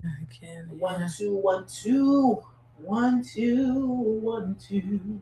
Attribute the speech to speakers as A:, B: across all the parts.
A: I can,
B: One,
A: yeah.
B: two, 1, 2. 1, 2, 1, 2.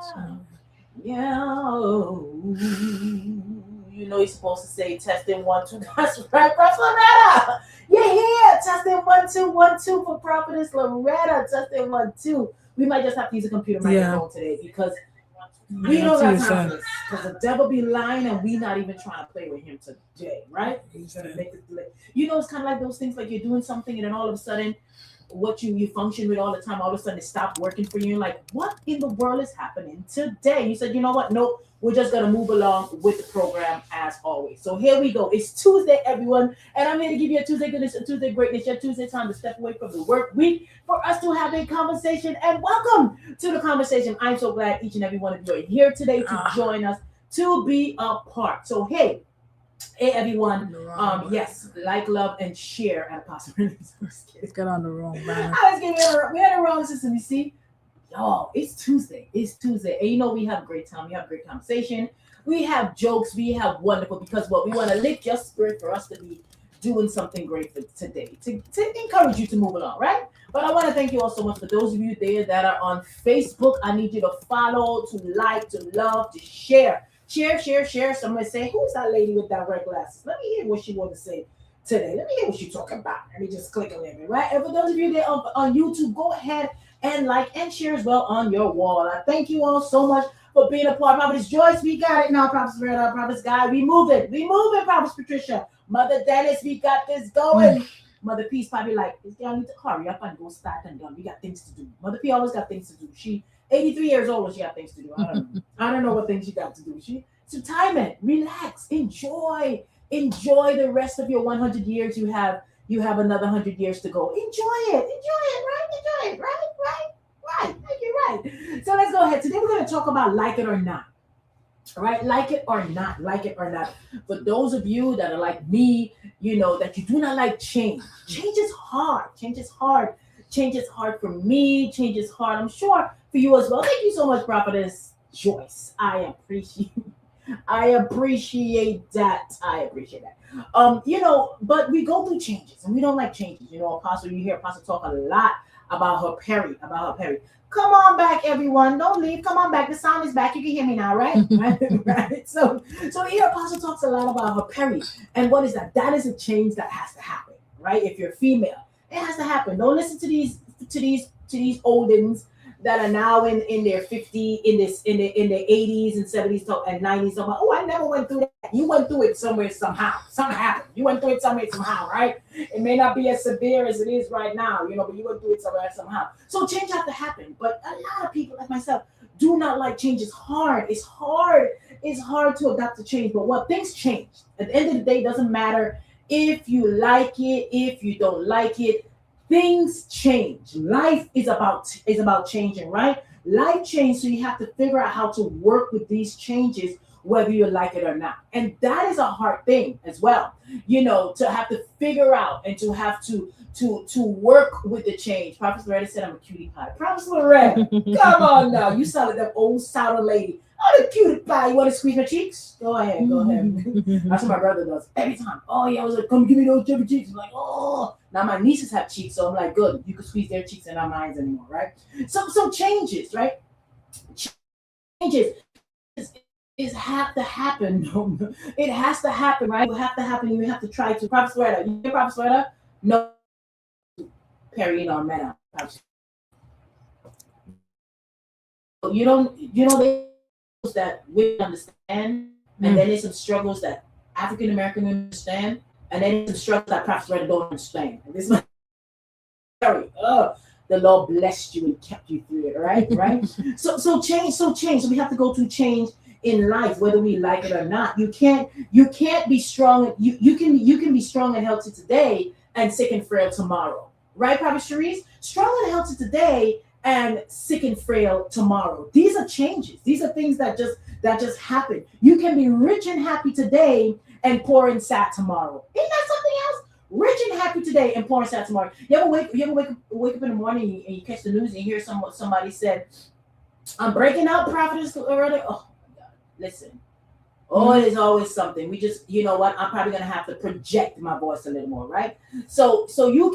A: So,
B: Yeah. You're supposed to say testing 1, 2. That's right, Prophet Loretta. Yeah, yeah. Testing 1, 2, 1, 2 for Prophetess Loretta. Testing 1, 2. We might just have to use a computer
A: yeah,
B: microphone today because
A: you
B: we
A: have
B: don't
A: to
B: got
A: use
B: time for
A: that.
B: this. Because the devil be lying and we not even trying to play with him today, right? He's
A: Use
B: gonna
A: that.
B: make it. It's kind of like those things like you're doing something and then all of a sudden what you function with all the time, all of a sudden it stopped working for you. You're like, what in the world is happening today? You said, you know what? Nope, we're just gonna move along with the program as always. So here we go. It's Tuesday, everyone, and I'm here to give you a Tuesday goodness, a Tuesday greatness, your Tuesday time to step away from the work week for us to have a conversation. And welcome to the conversation. I'm so glad each and every one of you are here today to
A: Ah,
B: join us to be a part. So hey everyone,
A: on the wrong button.
B: yes, like, love, and share at a possibility.
A: It's got on the wrong banner.
B: I was giving it. We had a wrong system. You see, y'all, it's Tuesday. It's Tuesday, and we have a great time. We have great conversation. We have jokes. We have wonderful because what we want to lift your spirit for us to be doing something great for today to encourage you to move along, right? But I want to thank you all so much for those of you there that are on Facebook. I need you to follow, to like, to love, to share. Share, share, share. Somebody say, who's that lady with that red glasses? Let me hear what she want to say today. Let me hear what she's talking about. Let me just click a little bit, right? And for those of you there on YouTube, go ahead and like and share as well on your wall. I thank you all so much for being a part. Prophetess Joyce, we got it now. Prophetess Reda, Prophetess Guy, we move it. We move it, Prophetess Patricia. Mother Dennis, we got this
A: Mm.
B: going. Mother Peace probably like, this girl need to hurry up and go start and done. We got things to do. Mother P always got things to do. She 83 years old and she got things to do. I don't know. I don't know what things she got to do. So time it, relax, enjoy the rest of your 100 years. You have another 100 years to go. Enjoy it, right? Enjoy it, right. You're right. So let's go ahead. Today we're going to talk about like it or not. All right, like it or not, like it or not. For those of you that are like me, that you do not like change. Change is hard. Change is hard. Change is hard for me. Change is hard, I'm sure, for you as well. Thank you so much, Prophetess Joyce. I appreciate that. I appreciate that. But we go through changes and we don't like changes. Apostle, you hear Apostle talk a lot about her Perry. Come on back, everyone. Don't leave. Come on back. The sound is back. You can hear me now, right? Right. So here Apostle talks a lot about her Perry. And what is that? That is a change that has to happen, right? If you're female, it has to happen. Don't listen to these oldens that are now in their 50, in their 80s and 70s and 90s. So, oh, I never went through that. You went through it somewhere somehow. Something happened. You went through it somewhere somehow, right? It may not be as severe as it is right now, but you went through it somewhere somehow. So change has to happen. But a lot of people like myself do not like change. It's hard. It's hard. It's hard to adapt to change. But what things change. At the end of the day, it doesn't matter if you like it, if you don't like it, things change. Life is about changing, right? Life change, so you have to figure out how to work with these changes, whether you like it or not. And that is a hard thing as well, to have to figure out and to have to work with the change. Prophet Loretta said I'm a cutie pie. Prophet Loretta, come on now. You sound like that old Southern lady. I'm a cutie pie. You want to squeeze my cheeks? Go ahead, go ahead. That's what my brother does every time. Oh yeah, I was like, come give me those chubby cheeks. I'm like, oh. Now my nieces have cheeks, so I'm like, good. You can squeeze their cheeks and not mine anymore, right? So changes, right? Changes is have to happen. It has to happen, right? It have to happen. You have to try to. Prophet Sweater, you hear Prophet Sweater? No, Perry on Meta. you don't, there's that women understand, and then there's some struggles that African American women understand, and then there's some struggles that perhaps women don't understand. And this is sorry. The Lord blessed you and kept you through it, right? Right? So change. So we have to go through change in life, whether we like it or not. You can't be strong. You can be strong and healthy today and sick and frail tomorrow. Right, Prophet Cherise? Strong and healthy today and sick and frail tomorrow. These are changes. These are things that just happen. You can be rich and happy today and poor and sad tomorrow. Isn't that something else? Rich and happy today and poor and sad tomorrow. You ever wake up in the morning and you catch the news and you hear somebody said, "I'm breaking up, prophetess already." Oh my God! Listen, there's always something. We just, you know what? I'm probably gonna have to project my voice a little more, right? So you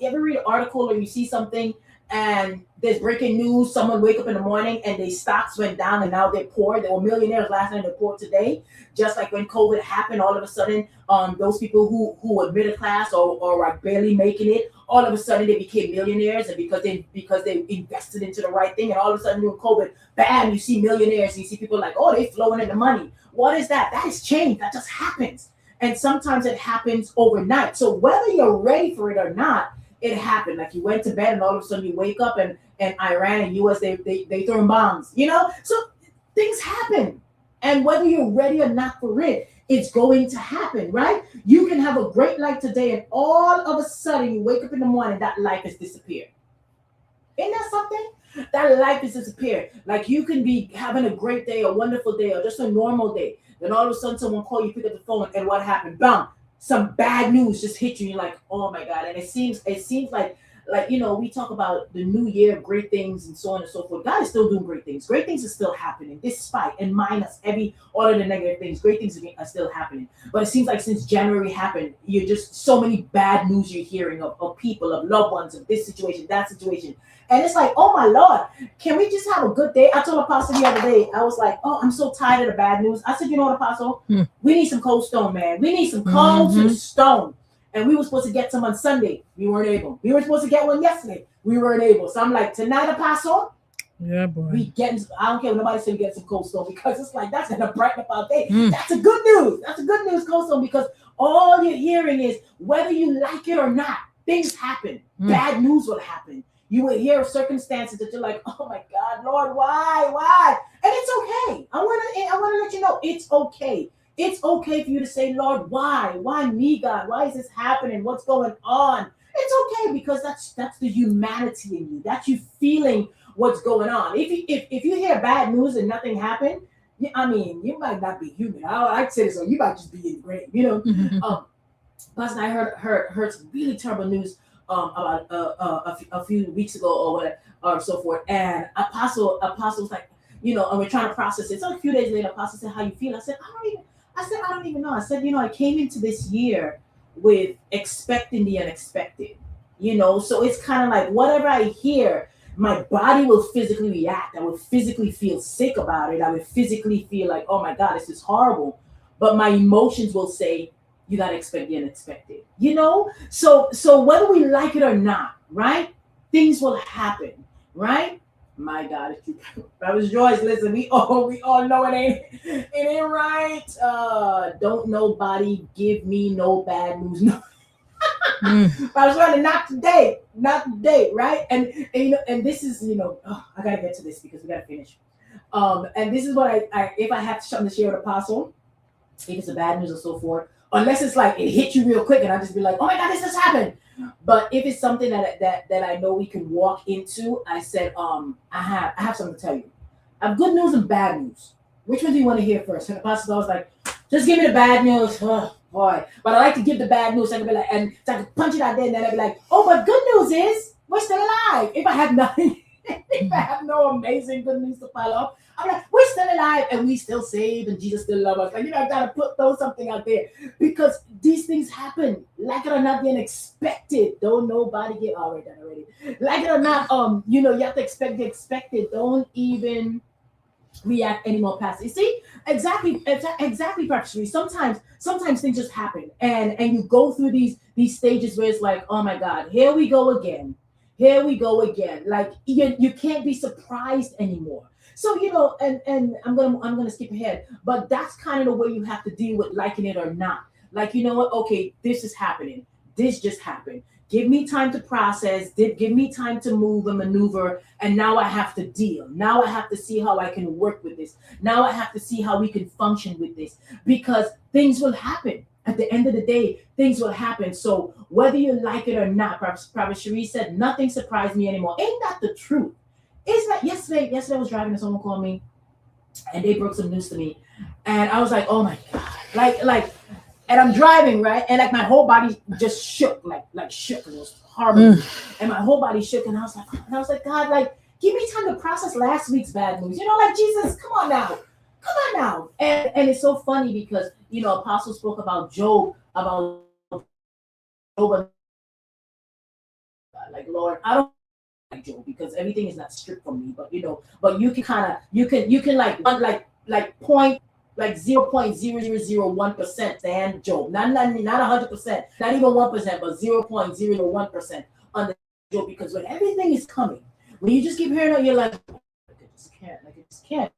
B: ever read an article or you see something and there's breaking news. Someone wake up in the morning and their stocks went down and now they're poor. They were millionaires last night, they're poor today. Just like when COVID happened, all of a sudden, those people who were middle class or are barely making it, all of a sudden they became millionaires, and because they invested into the right thing, and all of a sudden during COVID, bam, you see millionaires, and you see people like, oh, they flowing in the money. What is that? That is change. That just happens. And sometimes it happens overnight. So whether you're ready for it or not, it happened. Like you went to bed and all of a sudden you wake up and Iran and US, they throwing bombs, So things happen. And whether you're ready or not for it, it's going to happen, right? You can have a great life today and all of a sudden you wake up in the morning, that life has disappeared. Isn't that something? That life has disappeared. Like you can be having a great day, a wonderful day, or just a normal day. Then all of a sudden someone call you, pick up the phone, and what happened? Bam! Some bad news just hit you. You're like, oh my God. And it seems like we talk about the new year, great things and so on and so forth. God is still doing great things. Great things are still happening, despite and minus all of the negative things. Great things are still happening. But it seems like since January happened, you're just so many bad news you're hearing of people, of loved ones, of this situation, that situation. And it's like, oh my Lord, can we just have a good day? I told Apostle the other day, I was like, oh, I'm so tired of the bad news. I said, you know what, Apostle? We need some cold stone, man. We need some cold stone. And we were supposed to get some on Sunday. We weren't able. We were supposed to get one yesterday. We weren't able. So I'm like, tonight, Apostle,
A: Yeah, boy.
B: I don't care what nobody said, get some cold stone, because it's like, that's gonna brighten up our day. That's a good news. That's a good news, cold stone, because all you're hearing is, whether you like it or not, things happen. Bad news will happen. You will hear circumstances that you're like, oh my God, Lord, why? And it's okay. I wanna let you know it's okay. It's okay for you to say, Lord, why? Why me, God? Why is this happening? What's going on? It's okay, because that's the humanity in you. That's you feeling what's going on. If you hear bad news and nothing happened, I mean, you might not be human. I say this, so you might just be in grave, Plus, I heard some really terrible news about a few weeks ago or whatever, or so forth. And Apostle was like, and we're trying to process it. So a few days later, Apostle said, "How you feel?" I said, I don't even know. I said, I came into this year with expecting the unexpected. So it's kind of like, whatever I hear, my body will physically react. I will physically feel sick about it. I would physically feel like, oh my God, this is horrible. But my emotions will say, you got to expect the unexpected, So whether we like it or not, right? Things will happen, right? My God, it's you. Brothers Joyce, listen, we all know it ain't right. Don't nobody give me no bad news. No. I was trying to not today, right? And this is, I gotta get to this because we gotta finish. And this is what I if I have something to share with Apostle, if it's a bad news or so forth, unless it's like it hit you real quick and I just be like, oh my God, this just happened. But if it's something that I know we can walk into, I said, I have something to tell you. I have good news and bad news. Which one do you want to hear first? And the pastor was like, just give me the bad news. Oh boy. But I like to give the bad news. So I can be like, and so I can punch it out there, and then I'd be like, oh, but good news is we're still alive. If I have nothing, if I have no amazing good news to follow up, I'm like, we're still alive and we still saved and Jesus still loves us. Like, I gotta throw something out there, because these things happen. Like it or not, the unexpected. Don't nobody get all right done already. Like it or not, you have to expect the expected. Don't even react anymore past it. You see, exactly, practically. Sometimes things just happen, and you go through these stages where it's like, oh my God, here we go again. Here we go again. Like you can't be surprised anymore. So and I'm gonna skip ahead, but that's kind of the way you have to deal with liking it or not. Like, you know what? Okay, this is happening. This just happened. Give me time to process. Give me time to move and maneuver. And now I have to deal. Now I have to see how I can work with this. Now I have to see how we can function with this, because things will happen. At the end of the day, things will happen. So whether you like it or not, Prophet Cherie said, nothing surprised me anymore. Ain't that the truth? Isn't that yesterday? Yesterday I was driving and someone called me and they broke some news to me. And I was like, oh my God. And I'm driving, right? And like my whole body just shook, like shook. And it was horrible. And my whole body shook. And I was like, God, like, give me time to process last week's bad news. Like, Jesus, come on now. Come on now. And it's so funny because, Apostle spoke about Job, Job, like, Lord, I don't like Job because everything is not strict from me, but you can kind of, you can like point, like 0.0001% stand Job, not 100%, not even 1%, but 0.001% on the Job, because when everything is coming, when you just keep hearing it, you're like, I just can't.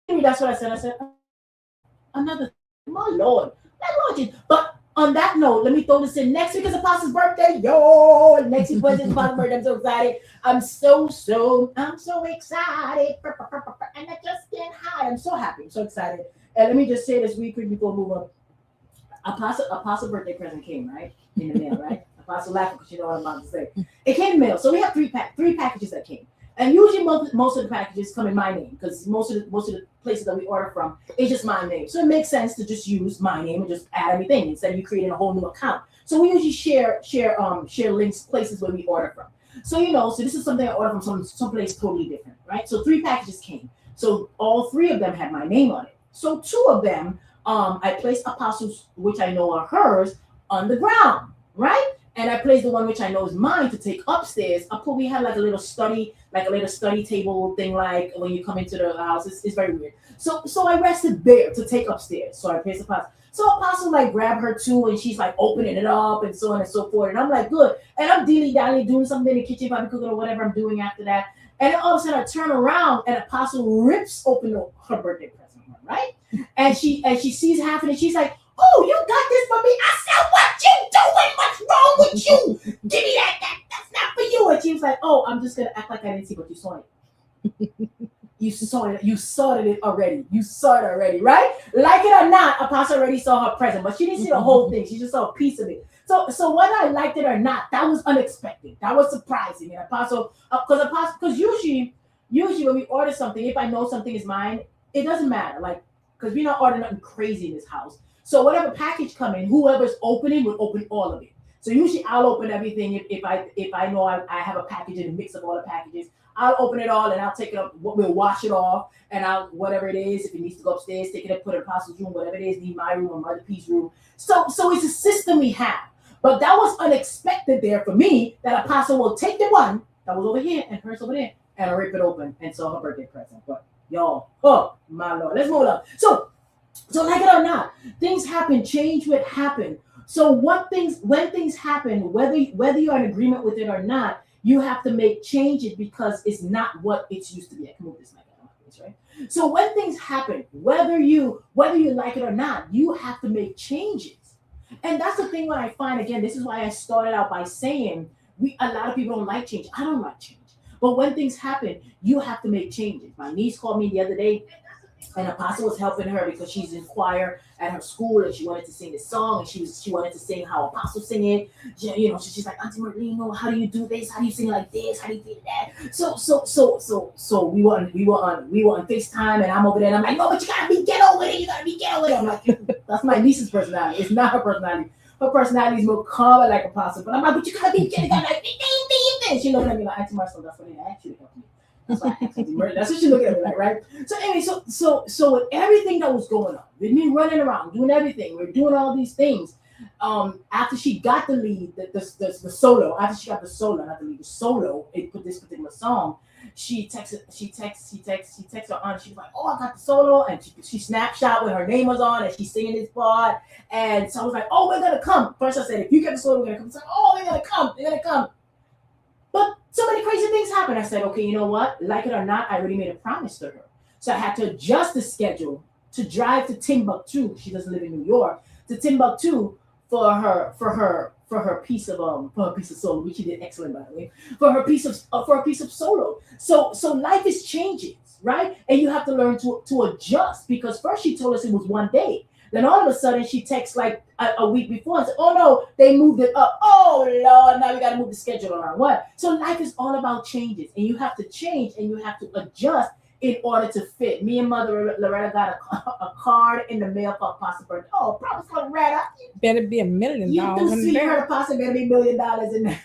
B: Maybe that's what I said. I said, another, my Lord, but on that note, let me throw this in. Next week is Apostle's birthday. Yo, next week is Apostle's birthday. I'm so excited. I'm so excited. And I just get high. I'm so happy. I'm so excited. And let me just say this real quick before we move on. Apostle birthday present came, right? In the mail, right? Apostle laughing because you know what I'm about to say. It came in the mail. So we have three packages that came. And usually most of the packages come in my name, because most of the places that we order from is just my name. So it makes sense to just use my name and just add everything instead of you creating a whole new account. So we usually share links, places where we order from. So so this is something I ordered from someplace totally different, right? So three packages came. So all three of them had my name on it. So two of them, I placed Apostles, which I know are hers, on the ground, right? And I placed the one which I know is mine to take upstairs. We have like a little study table thing, like when you come into the house. It's very weird. So I rested there to take upstairs. So I placed Apostle. So Apostle like grabbed her too, and she's like opening it up and so on and so forth. And I'm like, good. And I'm dilly-dally doing something in the kitchen, probably cooking or whatever I'm doing after that. And then all of a sudden I turn around and Apostle rips open her birthday present, right? And she sees half of it. She's like, oh, you got this for me. I said, what you doing? What's wrong with you? Give me that. That's not for you. And she was like, oh, I'm just going to act like I didn't see, but you saw it. You saw it. You saw it already. You saw it already, right? Like it or not, Apostle already saw her present, but she didn't see the whole thing. She just saw a piece of it. So whether I liked it or not, that was unexpected. That was surprising. And Apostle, because usually when we order something, if I know something is mine, it doesn't matter. Like, because we're not ordering nothing crazy in this house. So whatever package come in, whoever's opening will open all of it. So usually I'll open everything if I know I have a package and a mix of all the packages. I'll open it all and I'll take it up. We'll wash it off, and I'll whatever it is. If it needs to go upstairs, take it up, put it in Apostle's room, whatever it is, need my room or Mother P's room. So it's a system we have. But that was unexpected there for me, that Apostle will take the one that was over here and hers over there and rip it open and saw her birthday present. But y'all, oh my Lord, let's move on. So like it or not, things happen, change will happen. So when things happen, whether you're in agreement with it or not, you have to make changes because it's not what it's used to be. I can move this mic out of my face, right? So when things happen, whether you like it or not, you have to make changes. And that's the thing when I find, again, this is why I started out by saying a lot of people don't like change. I don't like change. But when things happen, you have to make changes. My niece called me the other day, and Apostle was helping her because she's in choir at her school, and she wanted to sing this song, and she wanted to sing how Apostle sing it. She's like, Auntie Marlene, how do you do this? How do you sing like this? How do you do that? So we were on FaceTime, and I'm over there, and I'm like, no, but you gotta be ghetto with it. You gotta be ghetto with it. I'm like, that's my niece's personality. It's not her personality. Her personality is more calm like Apostle. But I'm like, but you gotta be ghetto. Like, ding. She looking at me like, Auntie Marcelle, that's what they actually helped me. That's why I actually murdered. That's what she looked at me like, right? So anyway, so with everything that was going on, with me running around, doing everything, we're doing all these things. After she got the lead, the solo, after she got the solo, not the lead, the solo, it put this particular song. She texts her aunt. She was like, "Oh, I got the solo," and she snapshot when her name was on, and she's singing this part. And so I was like, "Oh, we're gonna come." First, I said, "If you get the solo, we're gonna come." So, "Oh, they're gonna come. They're gonna come." But so many crazy things happened. I said, okay, you know what? Like it or not, I already made a promise to her. So I had to adjust the schedule to drive to Timbuktu. She doesn't live in New York. To Timbuktu for her piece of solo, which she did excellent by the way, for a piece of solo. So life is changing, right? And you have to learn to adjust because first she told us it was one day. Then all of a sudden she texts like a week before and said, "Oh no, they moved it up. Oh Lord, now we got to move the schedule around." What? So life is all about changes, and you have to change and you have to adjust in order to fit. Me and Mother Loretta got a card in the mail for Apostle Birthday. Oh, Promise Loretta,
A: Better be $1 million
B: you do
A: in
B: see her
A: there.
B: Apostle better be $1 million in there.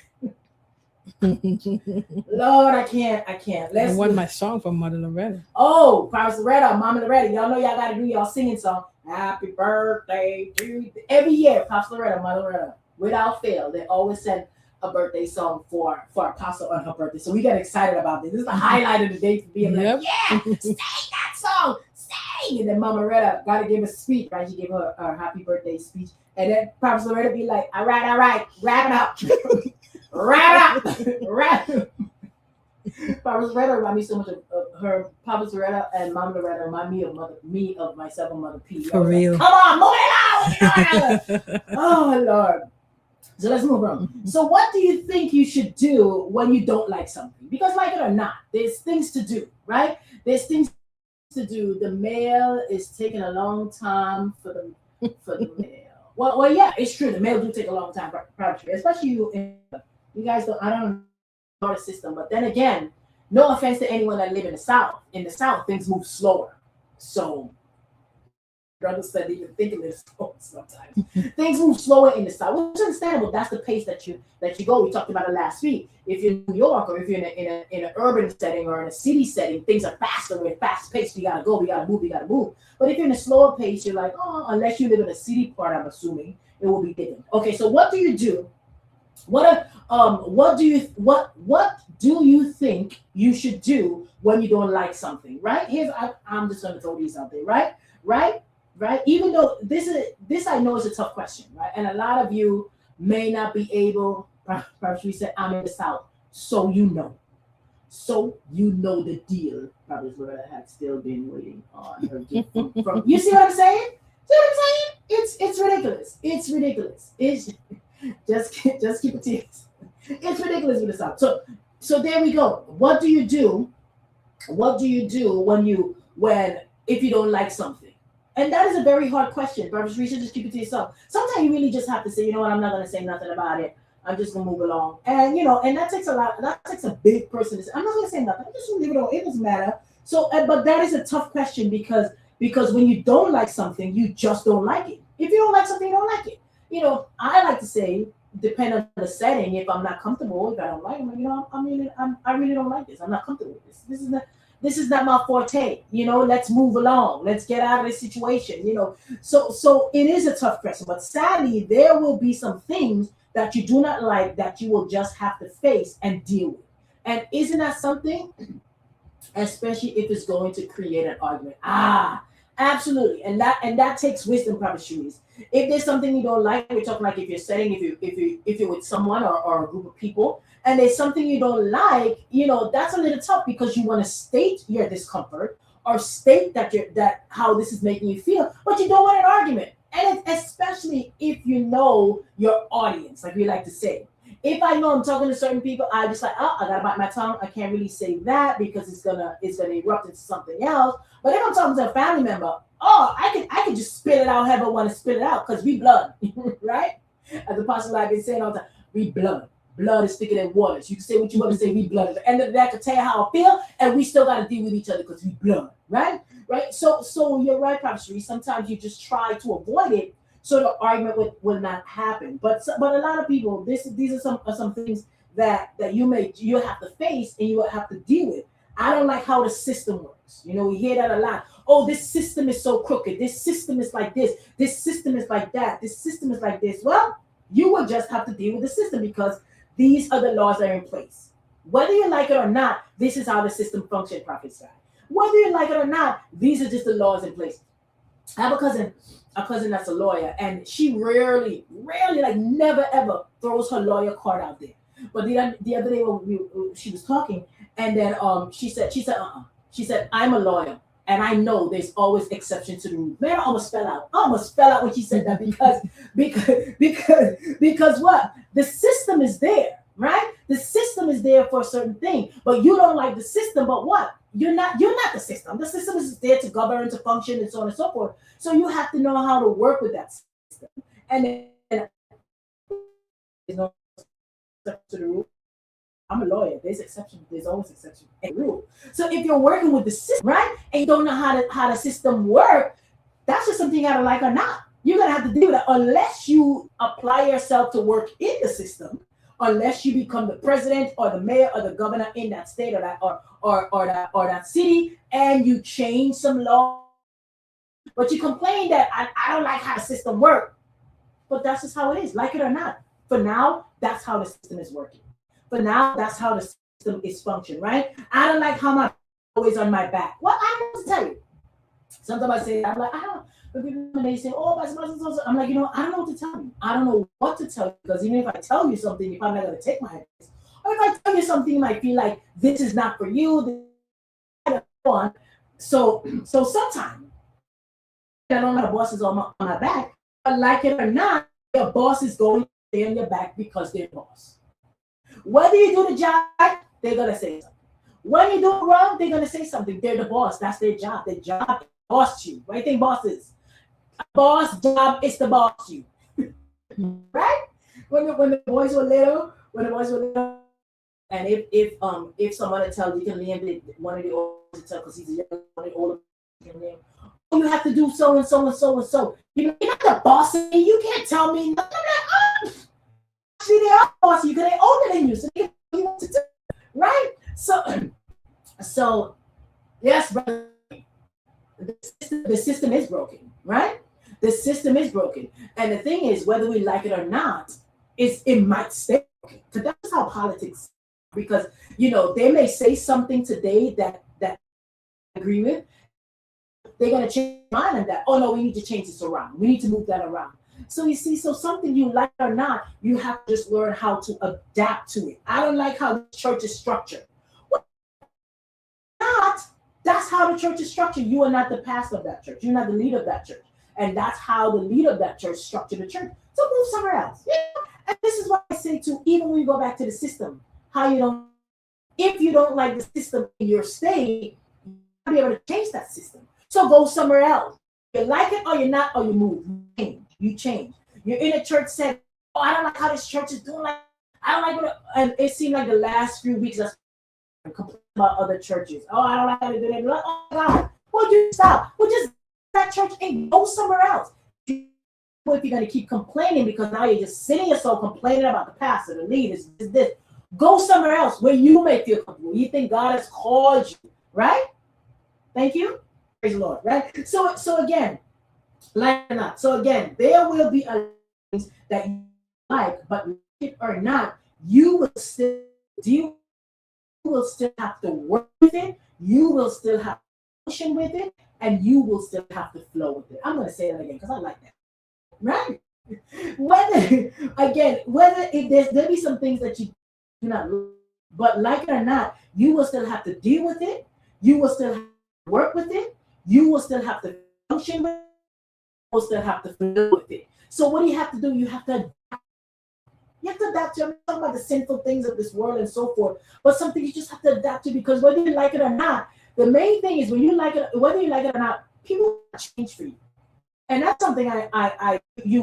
B: Lord, I can't.
A: I
B: Let's
A: won
B: do.
A: my song from Mother Loretta.
B: Oh, Promise Loretta, Mama Loretta, y'all know y'all got to do y'all singing song. Happy birthday to you. Every year, Promise Loretta, Mother Loretta, without fail, they always send a birthday song for Apostle on her birthday. So we got excited about this. This is the highlight of the day for being
A: Yep.
B: like, yeah, sing that song, sing. And then Mama Loretta got to give a speech, right? She gave her happy birthday speech. And then Promise Loretta be like, all right, wrap it up. Wrap it up. Wrap it up. Papa Loretta remind me so much of her. Papa Loretta and Mama Loretta remind me of myself and Mother P.
A: For real.
B: Like, come on, move it out. Oh Lord. So let's move on. So what do you think you should do when you don't like something? Because like it or not, there's things to do, right? There's things to do. The mail is taking a long time for the mail. Well, yeah, it's true. The mail do take a long time, probably, especially you guys don't. I don't know the system, but then again, no offense to anyone that live in the South. In the South, things move slower. So brothers said even think of this sometimes. Things move slower in the South, which is understandable. That's the pace that you go. We talked about it last week. If you're in New York or if you're in an urban setting or in a city setting, things are faster. We're fast paced. We gotta go. We gotta move. But if you're in a slower pace, you're like, oh, unless you live in a city part, I'm assuming it will be different. Okay, so what do you do? What do you think you should do when you don't like something? Right? I'm just gonna throw these out there. Right? Even though this I know is a tough question, right? And a lot of you may not be able. Perhaps we said I'm in the South, so you know. So you know the deal. Probably Loretta had still been waiting on her gift from. You see what I'm saying? It's ridiculous. It's ridiculous. It's just keep it to yourself. It's ridiculous with the South. So there we go. What do you do? What do you do when if you don't like something? And that is a very hard question. Barbara Teresa, just keep it to yourself. Sometimes you really just have to say, you know what, I'm not gonna say nothing about it. I'm just gonna move along. And and that takes a big person to say, I'm not gonna say nothing. I'm just gonna leave it alone. It doesn't matter. So but that is a tough question because when you don't like something, you just don't like it. If you don't like something, you don't like it. I like to say, depend on the setting. If I'm not comfortable, if I don't like it, I really don't like this. I'm not comfortable with this. This is not my forte. Let's move along. Let's get out of this situation. So it is a tough question. But sadly, there will be some things that you do not like that you will just have to face and deal with. And isn't that something? Especially if it's going to create an argument. Absolutely. And that takes wisdom, Prophet Shrews. If there's something you don't like, we're talking like if you're with someone or a group of people, and there's something you don't like, that's a little tough because you want to state your discomfort or state that how this is making you feel, but you don't want an argument. And especially if you know your audience, like we like to say. If I know I'm talking to certain people, I just like, I gotta bite my tongue. I can't really say that because it's gonna erupt into something else. But if I'm talking to a family member, I can just spit it out however I want to spit it out because we blood, right? As the apostle I've been saying all the time, we blood. Blood is thicker than water. So you can say what you want to say, we blood. At the end of the day, I can tell you how I feel, and we still gotta deal with each other because we blood, right? Right? So you're right, Prophet Sheree. Sometimes you just try to avoid it so the argument will not happen. But a lot of people, these are some things that you have to face and you will have to deal with. I don't like how the system works. We hear that a lot. Oh, this system is so crooked. This system is like this. This system is like that. This system is like this. Well, you will just have to deal with the system because these are the laws that are in place. Whether you like it or not, this is how the system functions, Prophet Sky. Whether you like it or not, these are just the laws in place. I have a cousin that's a lawyer, and she rarely, like never ever throws her lawyer card out there. But the other day when she was talking, and then she said, I'm a lawyer. And I know there's always exception to the rule. Man, I almost fell out. I almost fell out when she said that because what? The system is there, right? The system is there for a certain thing, but you don't like the system. But what? You're not the system. The system is there to govern, to function, and so on and so forth. So you have to know how to work with that system. And then there's no exception to the rule. I'm a lawyer. There's exceptions. There's always exceptions and rule. So if you're working with the system, right, and you don't know how the system works, that's just something you gotta like or not. You're gonna have to deal with it unless you apply yourself to work in the system, unless you become the president or the mayor or the governor in that state or that city, and you change some law. But you complain that I don't like how the system works. But that's just how it is, like it or not. For now, that's how the system is working. For now, that's how the system is functioning, right? I don't like how my always on my back. Well, I don't know what to tell you. Sometimes I say, I'm like, I don't. But people when they say, oh, my I'm like, I don't know what to tell you. I don't know what to tell you because even if I tell you something, you're probably not going to take my advice. Or if I tell you something, you might feel like this is not for you. So sometimes I don't have bosses on my back, but like it or not, your boss is going to stay on your back because they're boss. Whether you do the job right, they're gonna say something. When you do it wrong, they're gonna say something. They're the boss. That's their job. Their job is to boss you. What do you think boss is? A boss job is to boss you. Right? When the boys were little, and if someone tells you can name one of the older tell because he's a young one, older can name. Oh, you have to do so and so and so and so. You're not the boss. You can't tell me nothing. I'm like, oh. Actually, they are boss you because they're older than you, so they you want to do, right? So yes, brother, the system is broken, right? The system is broken, and the thing is, whether we like it or not, it might stay broken. Because that's how politics. Because they may say something today that I agree with. They're gonna change their mind on that. Oh no, we need to change this around. We need to move that around. So you see, so something you like or not, you have to just learn how to adapt to it. I don't like how the church is structured. Well, not. That's how the church is structured. You are not the pastor of that church. You're not the leader of that church. And that's how the leader of that church structured the church. So move somewhere else. Yeah. And this is what I say too, even when you go back to the system, if you don't like the system in your state, you'll be able to change that system. So go somewhere else. You like it or you're not, or you move. You change. You're in a church setting. Oh, I don't like how this church is doing. I don't like what. And it seemed like the last few weeks I'm complaining about other churches. Oh, I don't like how they do that. Like, oh God, would you stop? Well, just that church and go somewhere else. If you're going to keep complaining because now you're just sitting yourself complaining about the pastor, the leaders, this. Go somewhere else where you may feel comfortable. You think God has called you, right? Thank you. Praise the Lord, right? So again. Like or not. So again, there will be things that you like, but like it or not, you will still have to work with it. You will still have to function with it, and you will still have to flow with it. I'm going to say that again because I like that. Right? Whether there'll be some things that you do not like, but like it or not, you will still have to deal with it. You will still have to work with it. You will still have to function with it. Still have to deal with it. So what do you have to do? You have to adapt. You have to adapt to. I'm talking about the sinful things of this world and so forth, but something you just have to adapt to because whether you like it or not, the main thing is whether you like it or not, people change for you, and that's something you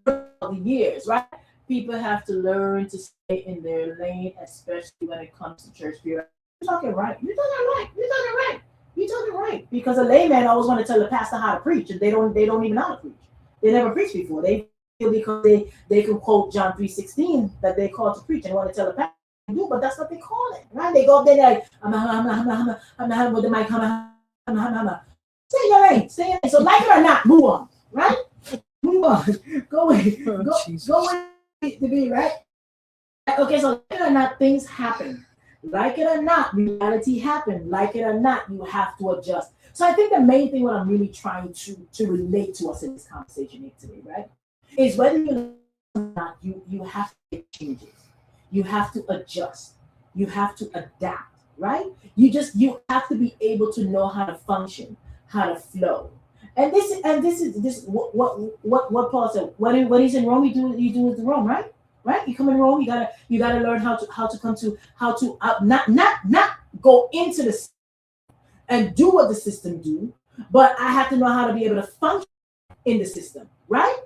B: learn over the years, right? People have to learn to stay in their lane, especially when it comes to church. You're talking right. You're talking right. You're talking right. You're talking right. Because a layman always want to tell the pastor how to preach, and they don't even know how to preach. They never preached before. They feel because they can quote John 3:16 that they called to preach and want to tell the pastor to do, but that's what they call it. Right? They go up there like I'm with the mic, stay in your lane, stay in your lane. So like it or not, move on. Right? Move on. Go away. Go away to be right. Okay, so like it or not, things happen. Like it or not, reality happens. Like it or not, you have to adjust. So I think the main thing what I'm really trying to relate to us in this conversation here today, right, is whether you like it or not, you have to make changes. You have to adjust. You have to adapt, right? You have to be able to know how to function, how to flow. And this is what Paul said. When he's in Rome, you do it in Rome, right? Right? You come in Rome, you gotta learn how to come to how to not go into the and do what the system do, but I have to know how to be able to function in the system, right?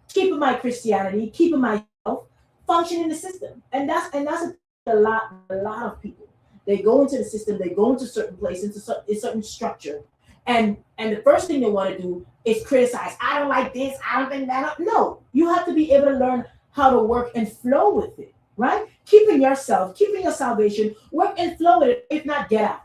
B: Keeping my Christianity, keeping myself, function in the system, and that's a lot of people. They go into the system, they go into certain place, into a certain structure, and the first thing they want to do is criticize. I don't like this. I don't think that. No, you have to be able to learn how to work and flow with it, right? Keeping yourself, keeping your salvation, work and flow with it. If not, get out.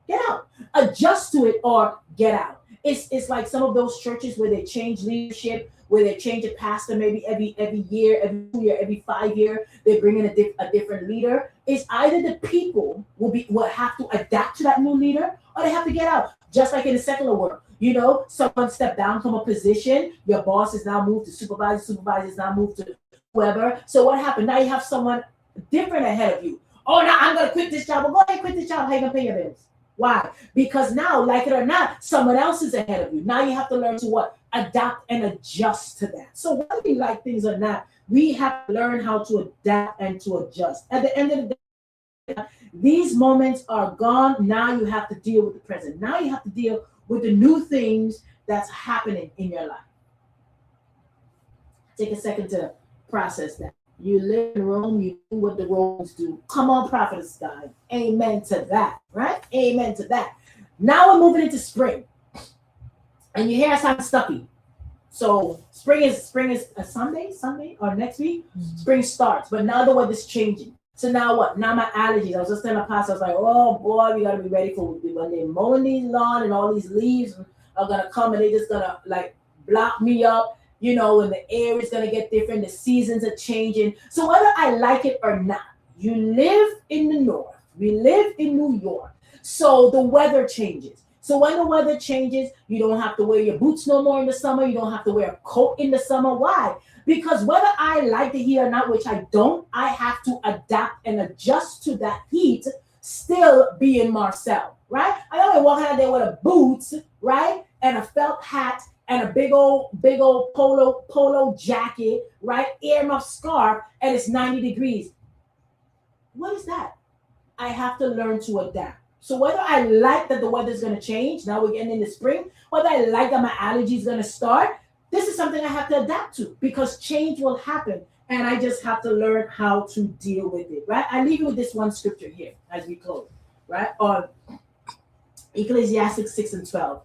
B: Get out. Adjust to it or get out. It's like some of those churches where they change leadership, where they change a pastor maybe every year, every 2 year, every 5 year. They bring in a different leader. It's either the people will have to adapt to that new leader, or they have to get out. Just like in the secular world, someone stepped down from a position. Your boss is now moved to supervisor. Supervisor is now moved to whoever. So what happened? Now you have someone different ahead of you. Oh, now I'm gonna quit this job. Well, go ahead, quit this job. How you gonna pay your bills? Why? Because now, like it or not, someone else is ahead of you. Now you have to learn to what? Adapt and adjust to that. So whether we like things or not, we have to learn how to adapt and to adjust. At the end of the day, these moments are gone. Now you have to deal with the present. Now you have to deal with the new things that's happening in your life. Take a second to process that. You live in Rome, you do what the Romans do. Come on, prophetess guy. Amen to that, right? Amen to that. Now we're moving into spring. And your hair sounds stuffy. So spring is a Sunday or next week. Spring starts, but now the weather's changing. So now what? Now my allergies. I was just telling my pastor, I was like, oh boy, we gotta be ready for when they're mowing these lawn and all these leaves are gonna come and they're just gonna like block me up. And the air is gonna get different, the seasons are changing. So whether I like it or not, you live in the north, we live in New York. So the weather changes. So when the weather changes, you don't have to wear your boots no more in the summer. You don't have to wear a coat in the summer. Why? Because whether I like the heat or not, which I don't, I have to adapt and adjust to that heat, still be in Marcelle, right? I don't walk out there with a boots, right? And a felt hat and a big old polo jacket, right? Earmuff scarf, and it's 90 degrees. What is that? I have to learn to adapt. So whether I like that the weather's going to change, now we're getting into spring, whether I like that my allergy is going to start, this is something I have to adapt to because change will happen. And I just have to learn how to deal with it, right? I leave you with this one scripture here as we close, right? On Ecclesiastes 6:12.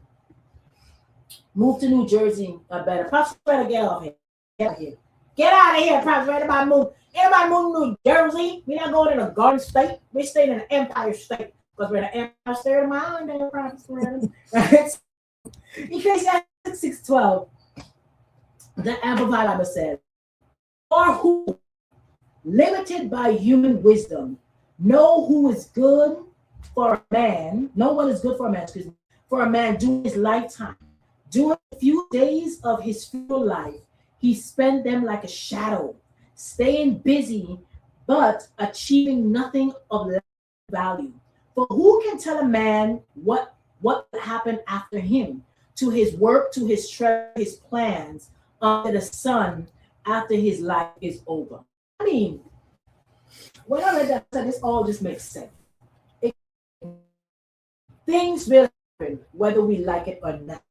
B: Move to New Jersey better. Pops, better get off here. Get out of here. Get out of here, Pops. Everybody move. Everybody move to New Jersey. We're not going in a garden state. We're staying in an empire state. Because we're in an empire state of my own damn Pops. Right? Ecclesiastes 6:12. The Amplified Bible says, or who, limited by human wisdom, know who is good for a man. No one is good for a man, excuse me. For a man during his lifetime. During a few days of his full life, he spent them like a shadow, staying busy, but achieving nothing of value. For who can tell a man what happened after him, to his work, to his treasure, his plans, under the sun, after his life is over? I mean, when I read that, this all just makes sense. Things will happen, whether we like it or not.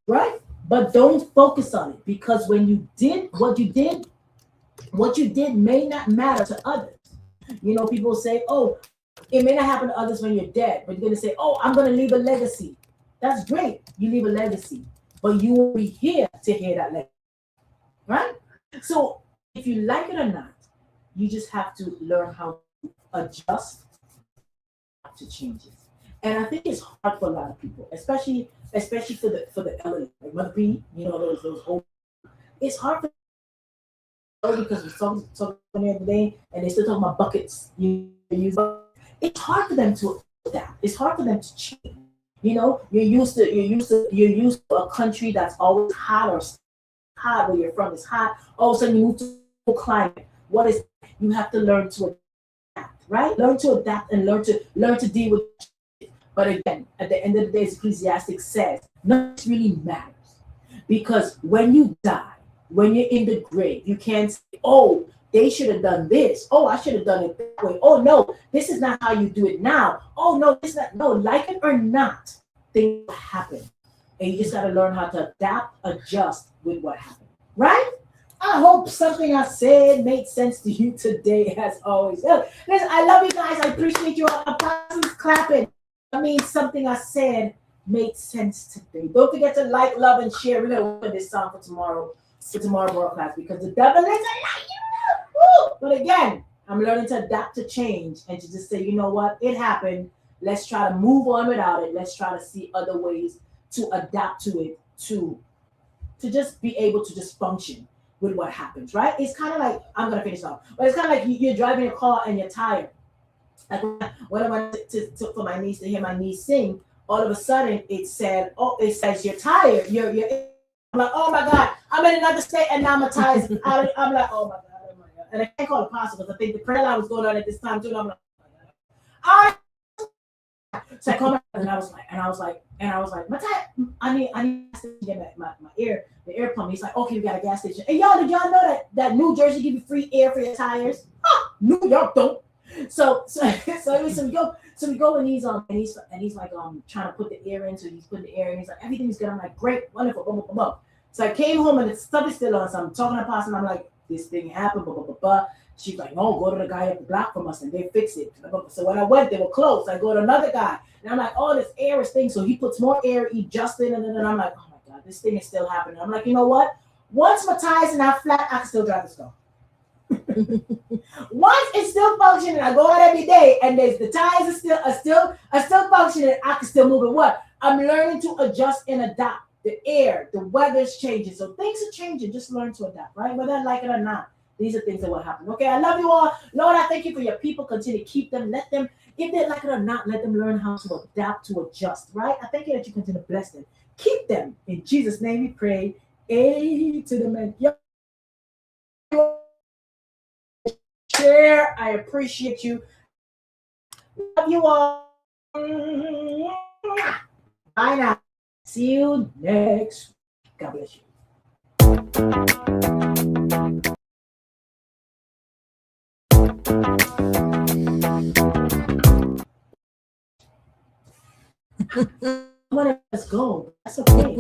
B: Right? But don't focus on it, because when you did what you did may not matter to others. People say, oh, it may not happen to others when you're dead, but you're going to say, oh, I'm going to leave a legacy. That's great. You leave a legacy, but you will be here to hear that legacy. Right? So if you like it or not, you just have to learn how to adjust to changes. And I think it's hard for a lot of people, especially for the elderly, like Mother P, those old. It's hard for because we're talking every day, and they still talking about buckets. It's hard for them to adapt. It's hard for them to change. You're used to a country that's always hot or hot where you're from. It's hot. All of a sudden you move to a climate What is you have to learn to adapt, right? Learn to adapt and learn to deal with. But again, at the end of the day, as Ecclesiastic says, none of this really matters. Because when you die, when you're in the grave, you can't say, oh, they should have done this. Oh, I should have done it that way. Oh no, this is not how you do it now. Oh no, this is not no, like it or not, things happen. And you just gotta learn how to adapt, adjust with what happened. Right? I hope something I said made sense to you today, as always. Listen, I love you guys. I appreciate you. Apostles clapping. I mean, something I said made sense today. Don't forget to like, love, and share. We're gonna work on this song for tomorrow broadcast because the devil is a liar. Woo! But again, I'm learning to adapt to change and to just say, you know what, it happened. Let's try to move on without it. Let's try to see other ways to adapt to it, to just be able to just function with what happens, right? It's kind of like I'm gonna finish off, but it's kind of like you're driving a car and you're tired. Like when I went for my niece to hear my niece sing, all of a sudden it said, "Oh, it says you're tired. You're." I'm like, "Oh my god, I'm in another state and now I'm tired." I'm like, "Oh my god, oh my god," and I can't call it possible because I think the prayer line was going on at this time too. And I'm like, "Oh my god." I so I called my and I was like, I need to get my ear, the air pump. He's like, okay, we got a gas station. Hey, y'all, did y'all know that New Jersey give you free air for your tires? New York don't. So we go and he's like trying to put the air in, so he's putting the air in. He's like, everything's good. I'm like, great, wonderful, blah, blah, blah, blah. So I came home and the stuff is still on. So I'm talking to Pastor and I'm like, this thing happened, blah, blah, blah, blah. She's like, no, go to the guy up the block from us and they fix it. So when I went, they were closed. I go to another guy and I'm like, oh, this air is thing. So he puts more air, he adjusted, and then I'm like, oh my God, this thing is still happening. I'm like, you know what? Once my tires are not flat, I can still drive this car. Once it's still functioning, I go out every day and the tires are still functioning, I can still move it. What? I'm learning to adjust and adapt. The air, the weather's changing. So things are changing. Just learn to adapt, right? Whether I like it or not. These are things that will happen. Okay, I love you all. Lord, I thank you for your people. Continue to keep them. Let them, if they like it or not, let them learn how to adapt, to adjust, right? I thank you that you continue to bless them. Keep them. In Jesus' name we pray. A to the man. Share. I appreciate you. Love you all. Bye now. See you next. God bless you. Let's go. That's okay.